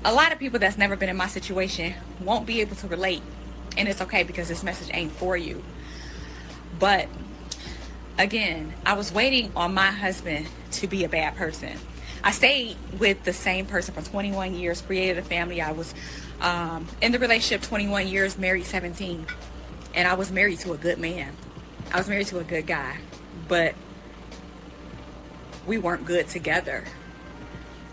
A lot of people that's never been in my situation won't be able to relate, and it's okay because this message ain't for you. But again, I was waiting on my husband to be a bad person. I stayed with the same person for 21 years, created a family. I was in the relationship 21 years, married 17. And I was married to a good man. I was married to a good guy. But we weren't good together.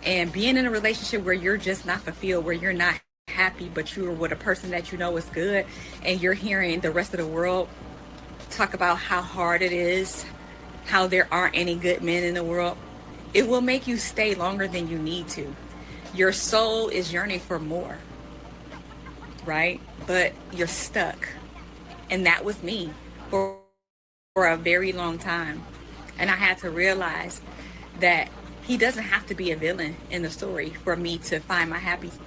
And being in a relationship where you're just not fulfilled, where you're not happy, but you're with a person that you know is good, and you're hearing the rest of the world talk about how hard it is, how there aren't any good men in the world, it will make you stay longer than you need to. Your soul is yearning for more, right? But you're stuck. And that was me for a very long time. And I had to realize that he doesn't have to be a villain in the story for me to find my happiness.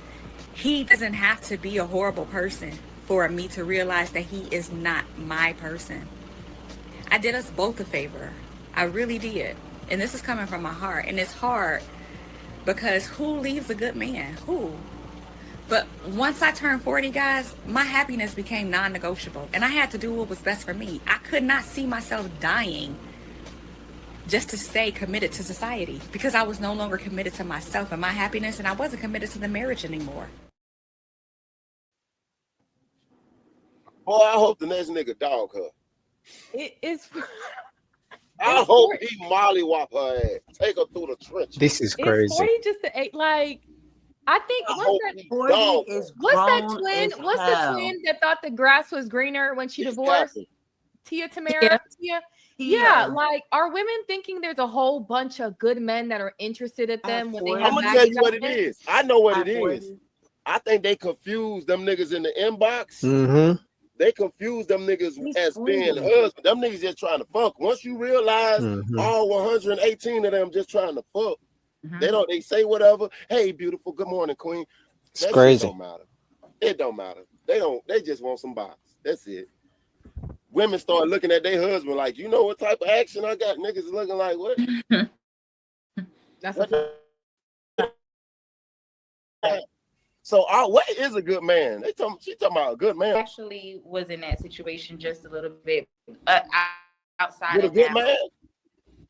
He doesn't have to be a horrible person for me to realize that he is not my person. I did us both a favor. I really did. And this is coming from my heart. And it's hard because who leaves a good man? Who? But once I turned 40, guys, my happiness became non-negotiable. And I had to do what was best for me. I could not see myself dying just to stay committed to society because I was no longer committed to myself and my happiness, and I wasn't committed to the marriage anymore. Boy, I hope the next nigga dog her. It's I hope he mollywop her ass. Take her through the trenches. This is crazy. It's 40 just to 8, like, I think what's that twin? What's the twin that thought the grass was greener when she divorced? Tia Tamara? Yeah, like, are women thinking there's a whole bunch of good men that are interested in them when they have? I'm gonna tell you what it is. I know what it is. I think they confuse them niggas in the inbox. Mm-hmm. They confuse them niggas as being husbands. Them niggas just trying to fuck. Once you realize all 118 of them just trying to fuck, they say whatever. Hey, beautiful, good morning, queen. It's crazy. Don't matter. It don't matter. They just want some box. That's it. Women start looking at their husband like, you know what type of action I got? Niggas is looking like, what? That's what? So what is a good man? She talking about a good man. Actually was in that situation just a little bit outside with of a good man.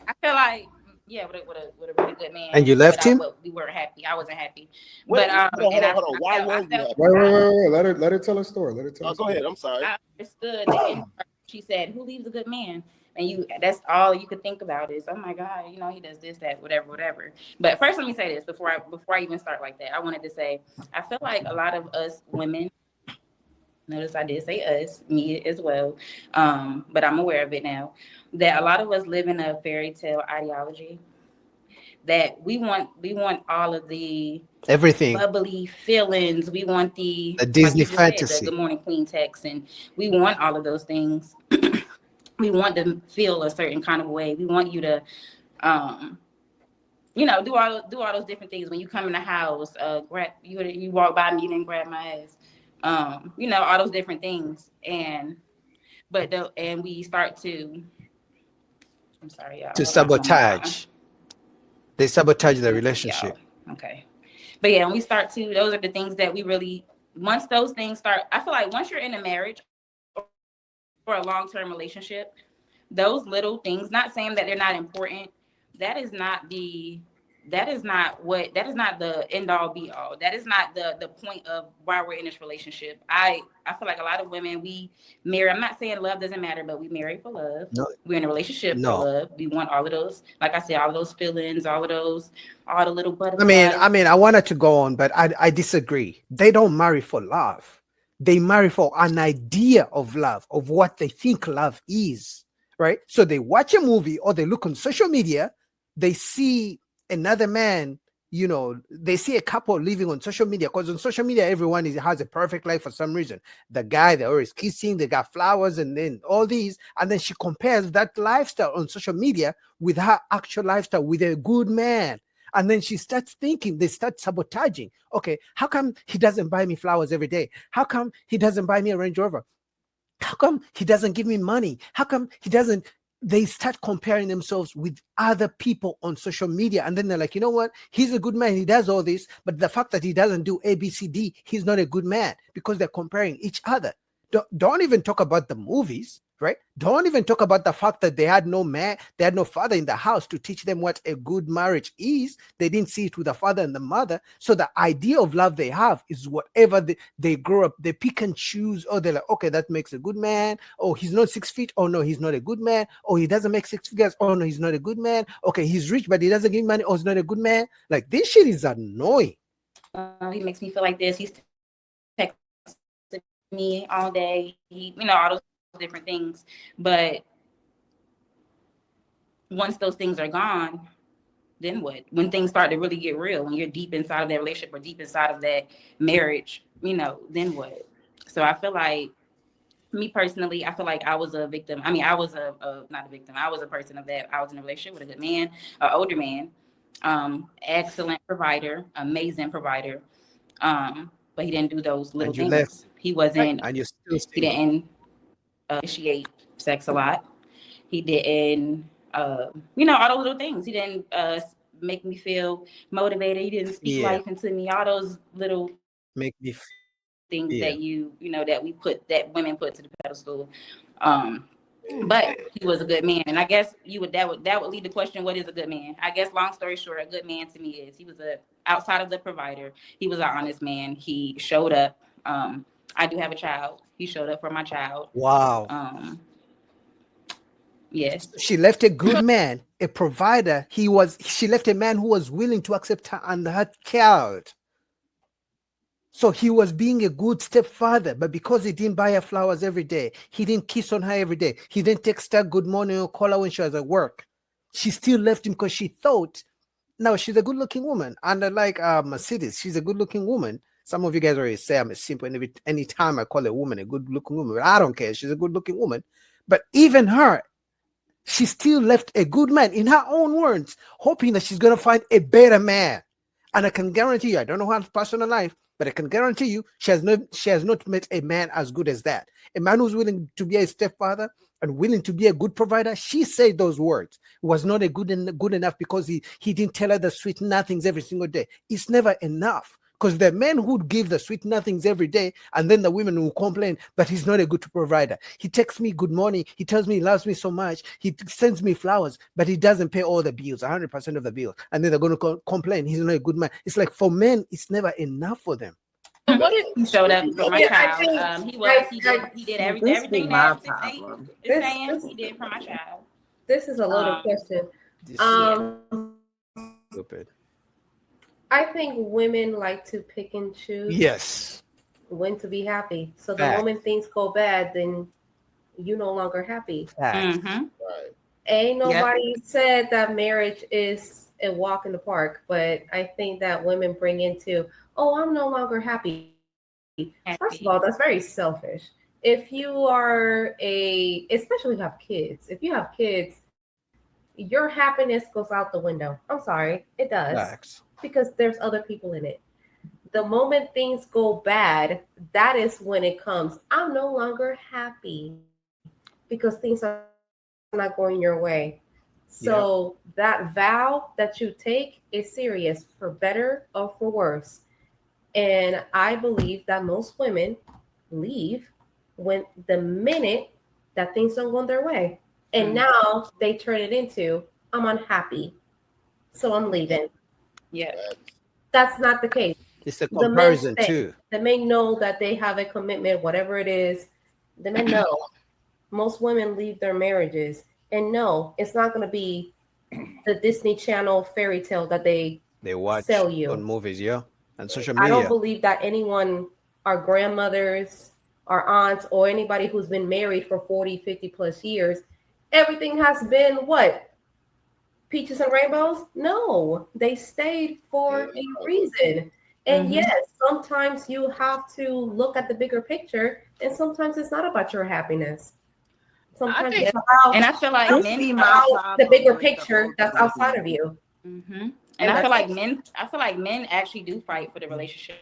I feel like with a really good man. And you left him? We weren't happy. I wasn't happy. Wait, but hold on. Why weren't you happy? Wait. Let her tell a story. Go ahead. I'm sorry. I understood that she said, "Who leaves a good man?" And that's all you could think about is, oh my God, he does this, that, whatever. But first, let me say this before I even start like that. I wanted to say, I feel like a lot of us women, notice I did say us, me as well, but I'm aware of it now, that a lot of us live in a fairy tale ideology that we want all of the everything bubbly feelings. We want the Disney fantasy, the Good Morning Queen text, and we want all of those things. We want to feel a certain kind of way. We want you to, do all those different things. When you come in the house, you walk by me, then grab my ass. All those different things. And we start to. I'm sorry, y'all. To sabotage. They sabotage the relationship. Okay, but yeah, when we start to, those are the things that we really. Once those things start, I feel like once you're in a marriage for a long-term relationship, those little things, not saying that they're not important, that is not the end all be all. That is not the point of why we're in this relationship. I feel like a lot of women, we marry, I'm not saying love doesn't matter, but we marry for love. No. We're in a relationship for love. We want all of those, like I said, all of those feelings, all the little butterflies. I mean, I wanted to go on, but I disagree. They don't marry for love. They marry for an idea of love, of what they think love is, right? So they watch a movie or they look on social media, they see another man, they see a couple living on social media, because on social media, everyone has a perfect life for some reason. The guy, they're always kissing, they got flowers and then all these, and then she compares that lifestyle on social media with her actual lifestyle with a good man. And then she starts thinking, they start sabotaging. Okay, how come he doesn't buy me flowers every day? How come he doesn't buy me a Range Rover? How come he doesn't give me money? How come he doesn't they start comparing themselves with other people on social media. And then they're like, you know what? He's a good man. He does all this. But the fact that he doesn't do A, B, C, D, he's not a good man, because they're comparing each other. Don't even talk about the movies, right? Don't even talk about the fact that they had no father in the house to teach them what a good marriage is. They didn't see it with the father and the mother. So the idea of love they have is whatever they grow up, they pick and choose. Oh, they're like, okay, that makes a good man. Oh, he's not 6 feet. Oh, no, he's not a good man. Oh, he doesn't make 6 figures. Oh, no, he's not a good man. Okay, he's rich, but he doesn't give money. Oh, he's not a good man. Like, this shit is annoying. He makes me feel like this. He's texting me all day. All those different things. But once those things are gone, then what? When things start to really get real, when you're deep inside of that relationship or deep inside of that marriage, then what? So I feel like, me personally, I feel like I was a victim. I mean, I was not a victim. I was a person of that. I was in a relationship with a good man, an older man, excellent provider, amazing provider. But he didn't do those little things. Left. He wasn't. And you're still he didn't initiate sex a lot. He didn't, all those little things. He didn't make me feel motivated. He didn't speak life into me. All those little make me things that that that women put to the pedestal. But he was a good man, and I guess that would lead the question: what is a good man? I guess, long story short, a good man to me is he was outside of the provider. He was an honest man. He showed up. I do have a child. He showed up for my child. Wow. Yes. She left a good man, a provider. She left a man who was willing to accept her and her child. So he was being a good stepfather, but because he didn't buy her flowers every day, he didn't kiss on her every day, he didn't text her good morning or call her when she was at work, she still left him because she thought, now she's a good-looking woman. And like Mercedes, she's a good-looking woman. Some of you guys already say I'm a simp, and any time I call a woman a good-looking woman, but I don't care. She's a good-looking woman. But even her, she still left a good man, in her own words, hoping that she's going to find a better man. And I can guarantee you, I don't know her personal life, but I can guarantee you, she has not met a man as good as that. A man who's willing to be a stepfather and willing to be a good provider. She said those words. It was not a good enough because he didn't tell her the sweet nothings every single day. It's never enough. Because the men who give the sweet nothings every day, and then the women will complain, but he's not a good provider. He texts me good morning. He tells me he loves me so much. He sends me flowers, but he doesn't pay all the bills, 100% of the bills. And then they're going to complain he's not a good man. It's like, for men, it's never enough for them. What if he showed up for my child? He did everything that he did for my child. This is a loaded question. Stupid. I think women like to pick and choose when to be happy. So the moment things go bad, then you're no longer happy. Mm-hmm. Right. Ain't nobody said that marriage is a walk in the park, but I think that women bring into, I'm no longer happy. First of all, that's very selfish. If you are especially if you have kids, your happiness goes out the window. I'm sorry, it does. Facts. Because there's other people in it. The moment things go bad, that is when it comes. I'm no longer happy because things are not going your way. So that vow that you take is serious, for better or for worse. And I believe that most women leave when the minute that things don't go their way. And now they turn it into, I'm unhappy, so I'm leaving. Yeah, that's not the case. It's a comparison too. The men know that they have a commitment, whatever it is. The men know. Most women leave their marriages, and no, it's not going to be the Disney Channel fairy tale that they watch sell you on movies, and social media. I don't believe that anyone, our grandmothers, our aunts, or anybody who's been married for 40, 50 plus years, everything has been what? Peaches and rainbows? No, they stayed for a reason. And yes, sometimes you have to look at the bigger picture, and sometimes it's not about your happiness. Sometimes it's about, and I feel like men about the bigger picture that's outside of you. Mm-hmm. And I feel like men actually do fight for the relationship.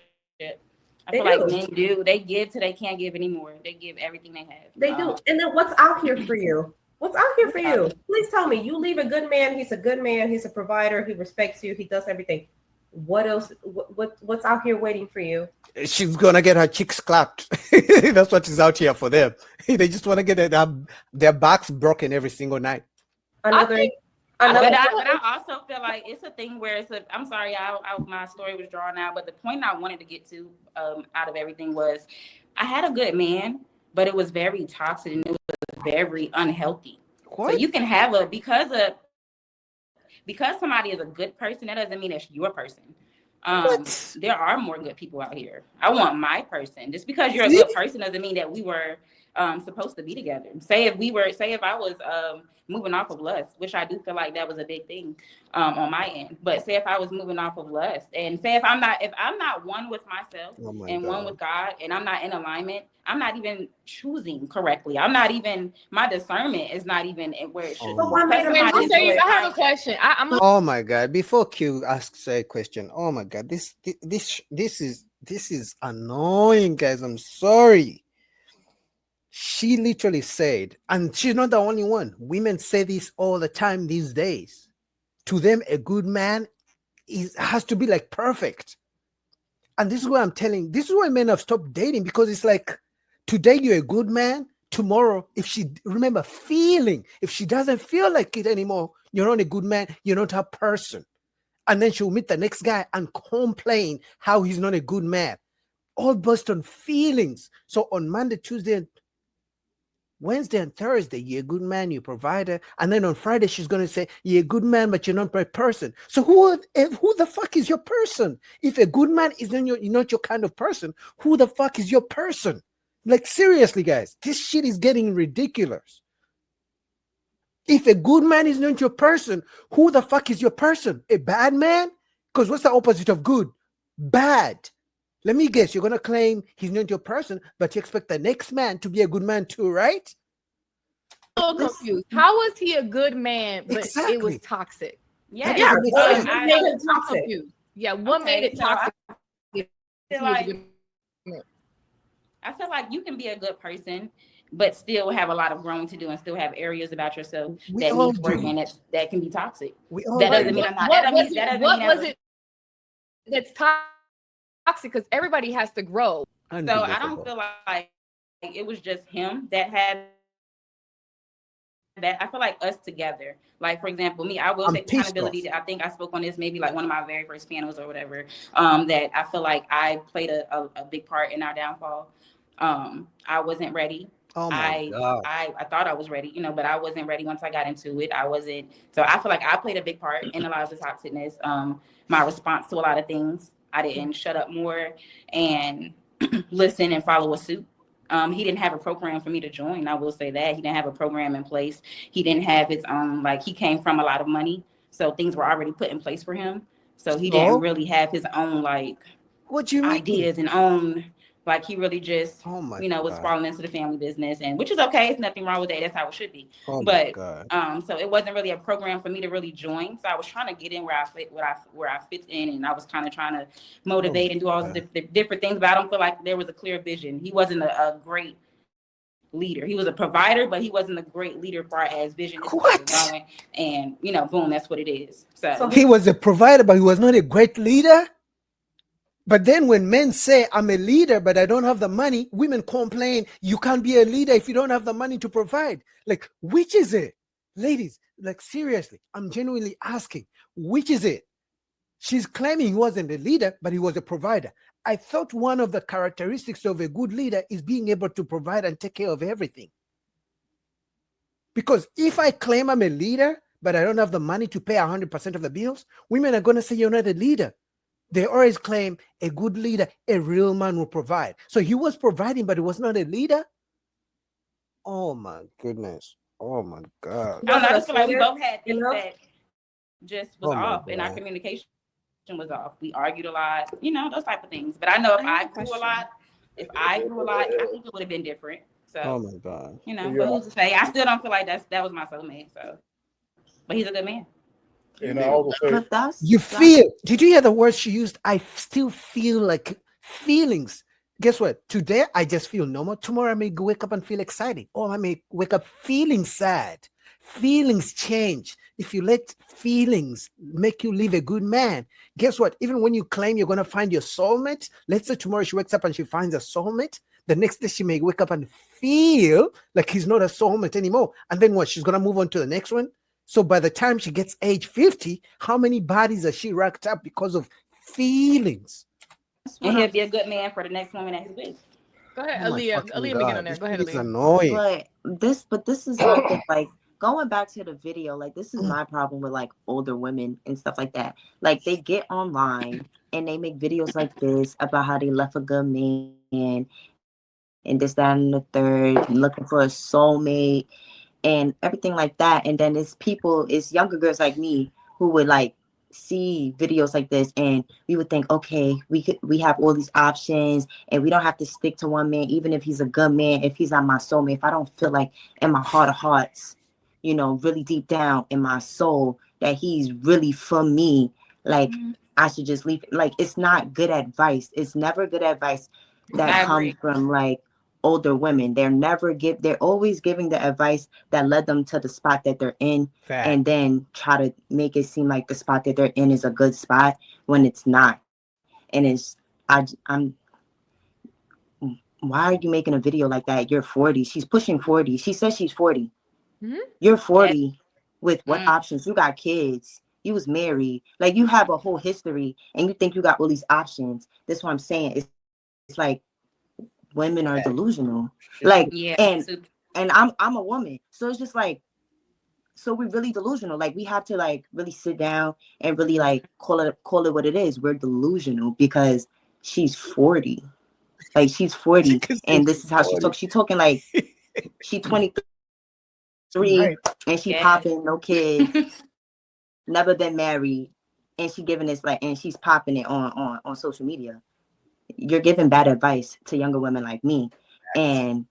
I feel like men do. They give till they can't give anymore. They give everything they have. They do. And then what's out here for you? What's out here for you? Please tell me. You leave a good man. He's a good man. He's a provider. He respects you. He does everything. What else? What's out here waiting for you? She's gonna get her cheeks clapped. That's what is out here for them. They just want to get their backs broken every single night. But I also feel like it's a thing where I'm sorry, my story was drawn out, but the point I wanted to get to out of everything was I had a good man, but it was very toxic and it was very unhealthy. What? So you can have because somebody is a good person, that doesn't mean it's your person. There are more good people out here. I want my person. Just because you're a good person doesn't mean that we were supposed to be together. Say if I was moving off of lust, which I do feel like that was a big thing on my end. But say if I was moving off of lust, and say if I'm not one with myself one with God, and I'm not in alignment, I'm not even choosing correctly. My discernment is not even where it should be. I have a question. Oh my God! Before Q asks a question, oh my God, this is annoying, guys. I'm sorry. She literally said, and she's not the only one. Women say this all the time these days. To them, a good man has to be like perfect. And this is why this is why men have stopped dating, because it's like, today you're a good man. Tomorrow, if she doesn't feel like it anymore, you're not a good man. You're not her person. And then she'll meet the next guy and complain how he's not a good man. All based on feelings. So on Monday, Tuesday, Wednesday and Thursday, you're a good man, you're a provider. And then on Friday, she's going to say, you're a good man, but you're not my person. So who the fuck is your person? If a good man is not your kind of person, who the fuck is your person? Like, seriously, guys, this shit is getting ridiculous. If a good man is not your person, who the fuck is your person? A bad man? Because what's the opposite of good? Bad. Let me guess, you're going to claim he's not your person, but you expect the next man to be a good man too, right? I'm so confused. How was he a good man, but it was toxic? Yeah. What made it toxic? Yeah, what made it toxic? I feel like you can be a good person, but still have a lot of growing to do and still have areas about yourself that needs work and that can be toxic. That doesn't mean I'm not. What was it that's toxic? Because everybody has to grow. So I don't feel like it was just him that had that. I feel like us together. Like, for example, me, I will say accountability. I think I spoke on this maybe like one of my very first panels or whatever. That I feel like I played a big part in our downfall. I wasn't ready. Oh my God. I thought I was ready, but I wasn't ready once I got into it. I wasn't. So I feel like I played a big part in a lot of the toxicness. My response to a lot of things. I didn't shut up more and listen and follow a suit. He didn't have a program for me to join. I will say that. He didn't have a program in place. He didn't have his own, he came from a lot of money. So things were already put in place for him. So he didn't really have his own, what do you mean? Ideas and own, he really just, was falling into the family business, and which is okay. There's nothing wrong with that. That's how it should be. So it wasn't really a program for me to really join. So I was trying to get in where I fit in, and I was kind of trying to motivate and do all the different things. But I don't feel like there was a clear vision. He wasn't a great leader. He was a provider, but he wasn't a great leader far as vision. What? And boom, that's what it is. So he was a provider, but he was not a great leader. But then when men say, I'm a leader, but I don't have the money, women complain, you can't be a leader if you don't have the money to provide. Which is it? Ladies, seriously, I'm genuinely asking, which is it? She's claiming he wasn't a leader, but he was a provider. I thought one of the characteristics of a good leader is being able to provide and take care of everything. Because if I claim I'm a leader, but I don't have the money to pay 100% of the bills, women are going to say you're not a leader. They always claim a good leader, a real man will provide. So he was providing, but he was not a leader. Oh my goodness. Oh my God. I just feel like we both had things that just was off, and our communication was off. We argued a lot, those type of things. But I know if I grew a lot, I think it would have been different. So, oh my God. But who's to say? I still don't feel like that was my soulmate. So, but he's a good man. And I also say, you feel, did you hear the word she used? I still feel like feelings. guess what? Today I just feel normal. Tomorrow I may wake up and feel excited, or I may wake up feeling sad. Feelings change. If you let feelings make you live a good man, guess what? Even when you claim you're going to find your soulmate, let's say tomorrow she wakes up and she finds a soulmate. The next day she may wake up and feel like he's not a soulmate anymore. And then what? She's going to move on to the next one. So by the time she gets age 50, how many bodies has she racked up because of feelings? And he'll be a good man for the next woman that he's with. Go ahead, Oh my Aaliyah. fucking Aaliyah, God, begin on there. this Go ahead, shit is Aaliyah. annoying. But this is my thing. Like, going back to the video, like, this is my problem with like older women and stuff like that. Like, they get online and they make videos like this about how they left a good man and this, that, and the third, looking for a soulmate and everything like that. And then it's younger girls like me who would like see videos like this, and we would think, okay, we have all these options and we don't have to stick to one man, even if he's a good man. If he's not my soulmate, if I don't feel like in my heart of hearts, you know, really deep down in my soul that he's really for me, like I should just leave. Like, it's not good advice. It's never good advice that comes from like older women. They're always giving the advice that led them to the spot that they're in. Fact. And then try to make it seem like the spot that they're in is a good spot when it's not. And I'm why are you making a video like that? You're 40. She's pushing 40. She says she's 40. Mm-hmm. You're 40 with what options? You got kids. You was married. Like, you have a whole history and you think you got all these options. That's what I'm saying. It's like women are delusional. Like, and I'm a woman. So it's just like, so we're really delusional. Like, we have to like really sit down and really like call it what it is. We're delusional because she's 40. Like, she's 40 and this is how she talks. She's talking like she 23 right. And she popping, no kids, never been married, and she giving this like, and she's popping it on social media. You're giving bad advice to younger women like me. And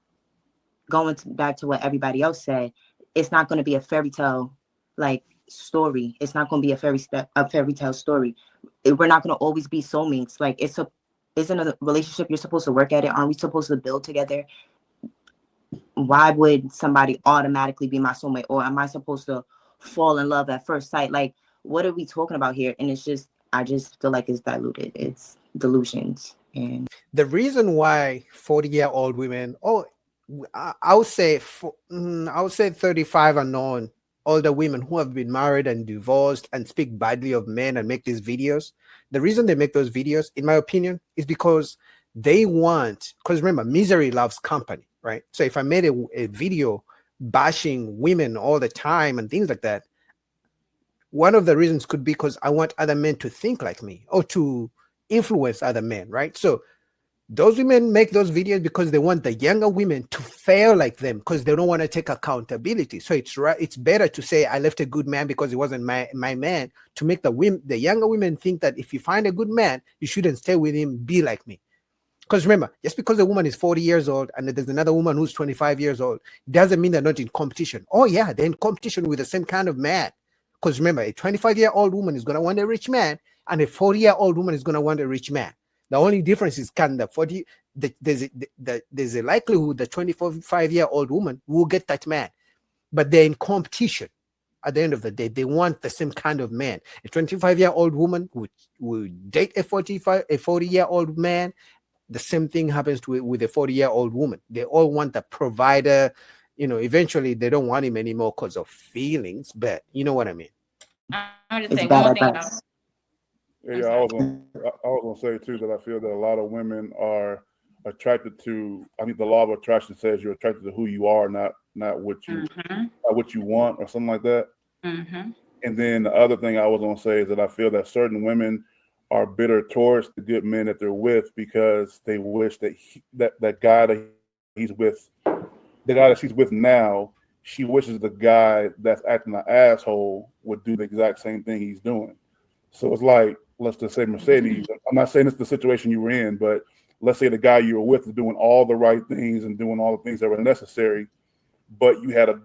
going back to what everybody else said, it's not going to be a fairy tale like story. It's not going to be a fairy tale story. We're not going to always be soulmates. Like, isn't a relationship, you're supposed to work at it. Aren't we supposed to build together? Why would somebody automatically be my soulmate? Or am I supposed to fall in love at first sight? Like, what are we talking about here? And it's just, I just feel like it's diluted. It's delusions. And the reason why 40-year-old women, I would say 35 and on, older women who have been married and divorced and speak badly of men and make these videos, the reason they make those videos, in my opinion, is because they want, because remember, misery loves company, right? So if I made a video bashing women all the time and things like that, one of the reasons could be because I want other men to think like me or to influence other men, right? So those women make those videos because they want the younger women to fail like them, because they don't want to take accountability. So it's better to say I left a good man because he wasn't my man, to make the younger women think that if you find a good man, you shouldn't stay with him, be like me. Because remember, just because a woman is 40 years old and there's another woman who's 25 years old, doesn't mean they're not in competition. Oh yeah, they're in competition with the same kind of man. Because remember, a 25-year-old woman is going to want a rich man, and a 40-year-old woman is going to want a rich man. The only difference is there's a likelihood the 25-year-old woman will get that man, but they're in competition. At the end of the day, they want the same kind of man. A 25-year-old woman would date a 40-year-old man. The same thing happens with a 40-year-old woman. They all want the provider. Eventually they don't want him anymore because of feelings, but you know what I mean. I'm just saying one thing about. Yeah, I was gonna say too that I feel that a lot of women are attracted to. I think the law of attraction says you're attracted to who you are, not what you what you want or something like that. Mm-hmm. And then the other thing I was gonna say is that I feel that certain women are bitter towards the good men that they're with because they wish that that guy that he's with, the guy that she's with now, she wishes the guy that's acting an asshole would do the exact same thing he's doing. So it's like, let's just say Mercedes. I'm not saying it's the situation you were in, but let's say the guy you were with is doing all the right things and doing all the things that were necessary, but you had a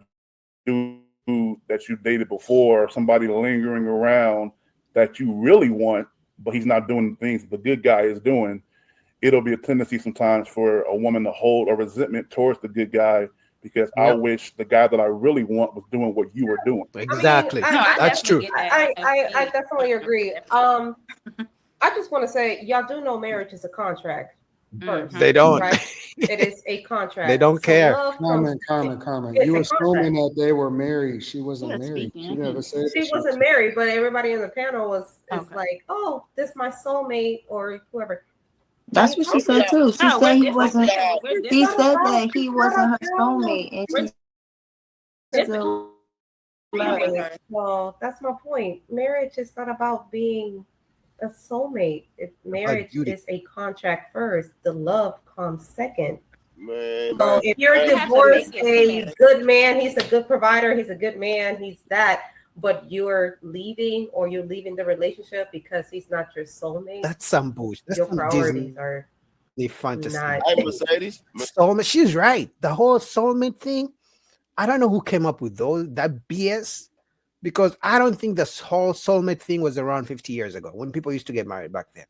dude that you dated before, somebody lingering around that you really want, but he's not doing the things the good guy is doing. it'll be a tendency sometimes for a woman to hold a resentment towards the good guy because I wish the guy that I really want was doing what you were doing. Exactly. That's true. I definitely agree. I just want to say, y'all do know marriage is a contract. First, they don't. Right? It is a contract. They don't care. Carmen. You were assuming that they were married. She wasn't married. She never said she wasn't married, but everybody in the panel was like, "Oh, this is my soulmate," or whoever. That's what she said too. She said he wasn't. He said that he wasn't her soulmate, and she still loved her. Well, that's my point. Marriage is not about being a soulmate. Marriage is a contract first. The love comes second. Man, so if you're divorced, a good man, he's a good provider, he's a good man, he's that. But you're leaving, or you're leaving the relationship because he's not your soulmate. That's some bullshit. That's your some priorities Disney. are The fantasy. Mercedes. Soulmate. She's right. The whole soulmate thing. I don't know who came up with that BS, because I don't think this whole soulmate thing was around 50 years ago when people used to get married back then.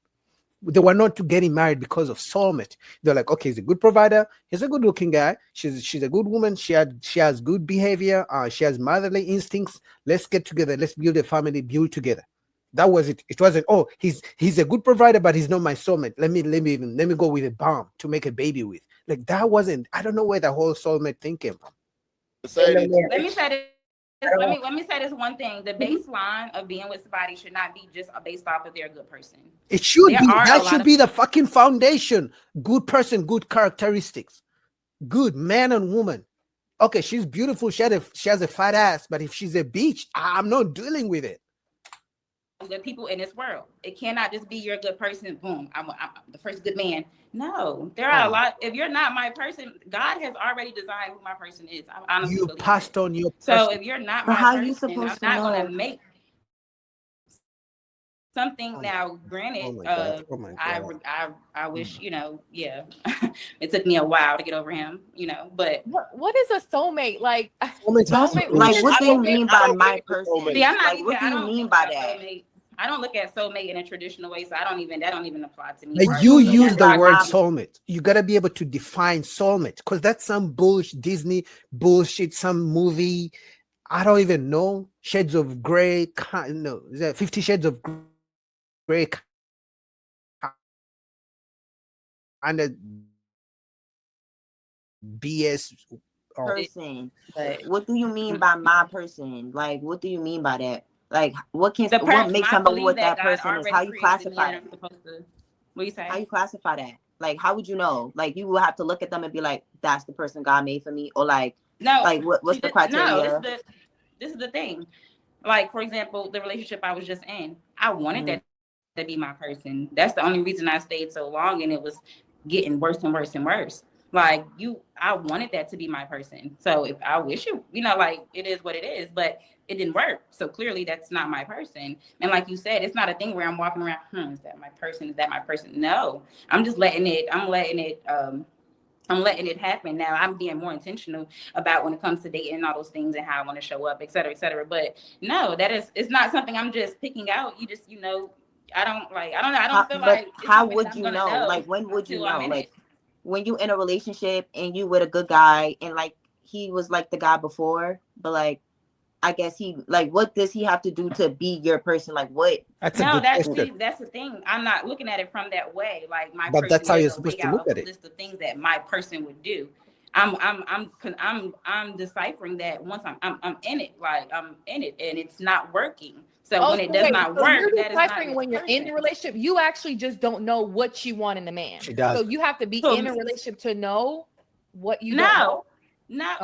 They were not getting married because of soulmate. They're like, okay, he's a good provider. He's a good looking guy. She's a good woman. She has good behavior. She has motherly instincts. Let's get together. Let's build a family. Build together. That was it. It wasn't, oh, he's a good provider, but he's not my soulmate. Let me go with a bomb to make a baby with. Like that wasn't. I don't know where the whole soulmate thing came from. Let me say this. Let me say this one thing. The baseline of being with somebody should not be just based off of they're a good person. It should be. That should be the fucking foundation. Good person, good characteristics. Good man and woman. Okay, she's beautiful. She has a fat ass, but if she's a bitch, I'm not dealing with it. Good people in this world. It cannot just be you're a good person. Boom, I'm the first good man. No, there are a lot. If you're not my person, God has already designed who my person is. I honestly believe passed on your person. So if you're not my person, I'm not going to make something. Now, granted, I wish, it took me a while to get over him, but what is a soulmate? Like soulmate, like what do you mean by my person? See, I'm not even, what do you mean by that? Soulmate. I don't look at soulmate in a traditional way, so that don't even apply to me. Like you use the word soulmate. You gotta be able to define soulmate, because that's some bullshit Disney bullshit, some movie. I don't even know. Shades of Grey. No, is that 50 Shades of Grey? And a BS person. What do you mean by my person? Like, what do you mean by that? Like, what makes somebody what that person is? How you classify it? What you say? How you classify that? Like, how would you know? Like, you will have to look at them and be like, that's the person God made for me, or like, no, like what's the criteria? No, this is the thing. Like, for example, the relationship I was just in, I wanted that to be my person. That's the only reason I stayed so long, and it was getting worse and worse and worse. Like I wanted that to be my person. So if I wish it, like it is what it is, but it didn't work. So clearly that's not my person. And like you said, it's not a thing where I'm walking around, is that my person? Is that my person? No, I'm just letting it happen. Now I'm being more intentional about when it comes to dating and all those things and how I want to show up, et cetera, et cetera. But no, it's not something I'm just picking out. You just, I don't feel like. How would you know? Like, when would you know? Like, when you in a relationship and you with a good guy and like he was like the guy before, but like I guess he like, what does he have to do to be your person? Like what? That's the thing. I'm not looking at it from that way. Like my but person that's how you're supposed to look at it. List of things that my person would do. I'm deciphering that once I'm in it, like I'm in it and it's not working. So when it does not work, that is not when you're in the relationship, you actually just don't know what you want in a man. She does. So you have to be in a relationship to know what you know. No,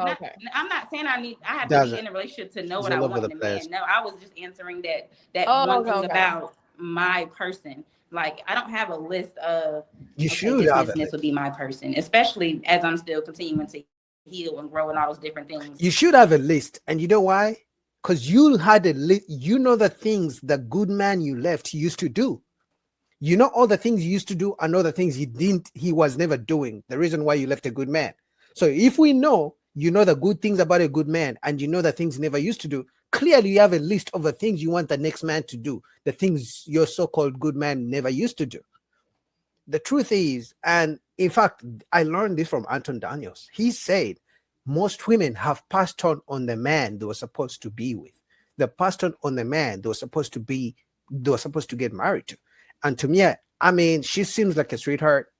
I'm not saying I have to be in a relationship to know what I want in a man. No, I was just answering that one thing about my person. Like I don't have a list of this would be my person, especially as I'm still continuing to heal and grow and all those different things. You should have a list, and you know why? Because you had a list. You know the things the good man you left used to do. You know all the things you used to do and all the things he was never doing. The reason why you left a good man. So if we know, the good things about a good man, and you know the things he never used to do, clearly you have a list of the things you want the next man to do, the things your so-called good man never used to do. the truth is, and in fact, I learned this from Anton Daniels. He said most women have passed on the man they were supposed to be with. They passed on the man they were supposed to get married to. And to me, I mean, she seems like a sweetheart,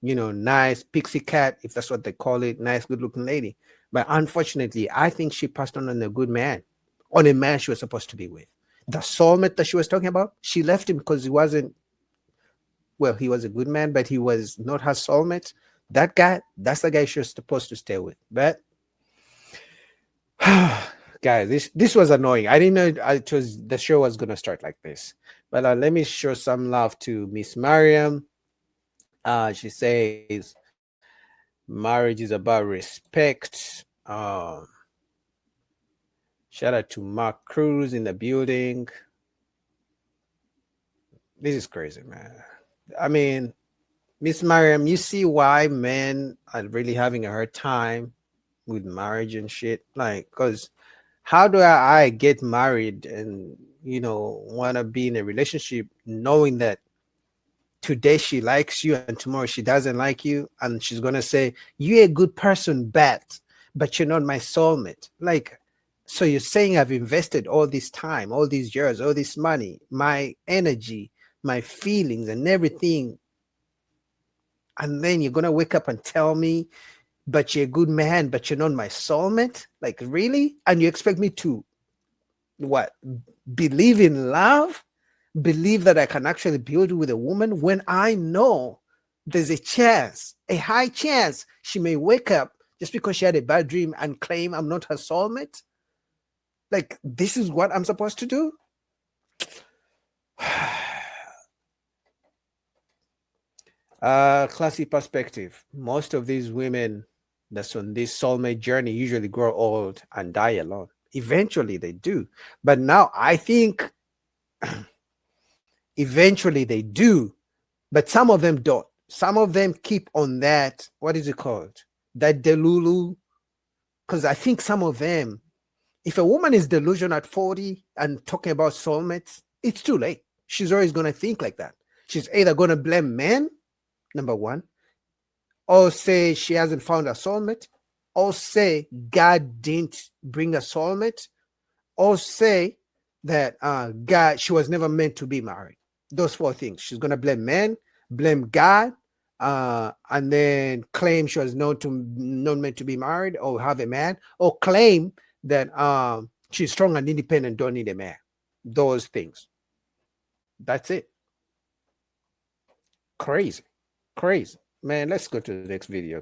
nice pixie cat, if that's what they call it, nice, good-looking lady. But unfortunately, I think she passed on a good man, on a man she was supposed to be with. The soulmate that she was talking about, she left him because he was a good man, but he was not her soulmate. That guy, that's the guy she was supposed to stay with. But guys, this was annoying. I didn't know the show was gonna start like this. But let me show some love to Miss Mariam. She says marriage is about respect. Shout out to Mark Cruz in the building. This is crazy, man. I mean, Miss Mariam, you see why men are really having a hard time with marriage and shit? Like, because how do I get married and, want to be in a relationship knowing that today she likes you and tomorrow she doesn't like you, and she's going to say, you're a good person, but you're not my soulmate. Like, so you're saying I've invested all this time, all these years, all this money, my energy, my feelings and everything, and then you're gonna wake up and tell me, but you're a good man, but you're not my soulmate? Like, really? And you expect me to what? Believe in love? Believe that I can actually build with a woman when I know there's a high chance she may wake up just because she had a bad dream and claim I'm not her soulmate? Like, this is what I'm supposed to do? Classy perspective. Most of these women that's on this soulmate journey usually grow old and die alone. Eventually they do. But now I think eventually they do. But some of them don't. Some of them keep on that, what is it called? That delulu. Because I think some of them, if a woman is delusional at 40 and talking about soulmates, it's too late. She's always going to think like that. She's either going to blame men, number one, or say she hasn't found a soulmate, or say God didn't bring a soulmate, or say that she was never meant to be married. Those four things. She's going to blame men, blame God, and then claim she was not meant to be married or have a man, or claim that she's strong and independent, don't need a man. Those things. That's it. Crazy. Man, let's go to the next video.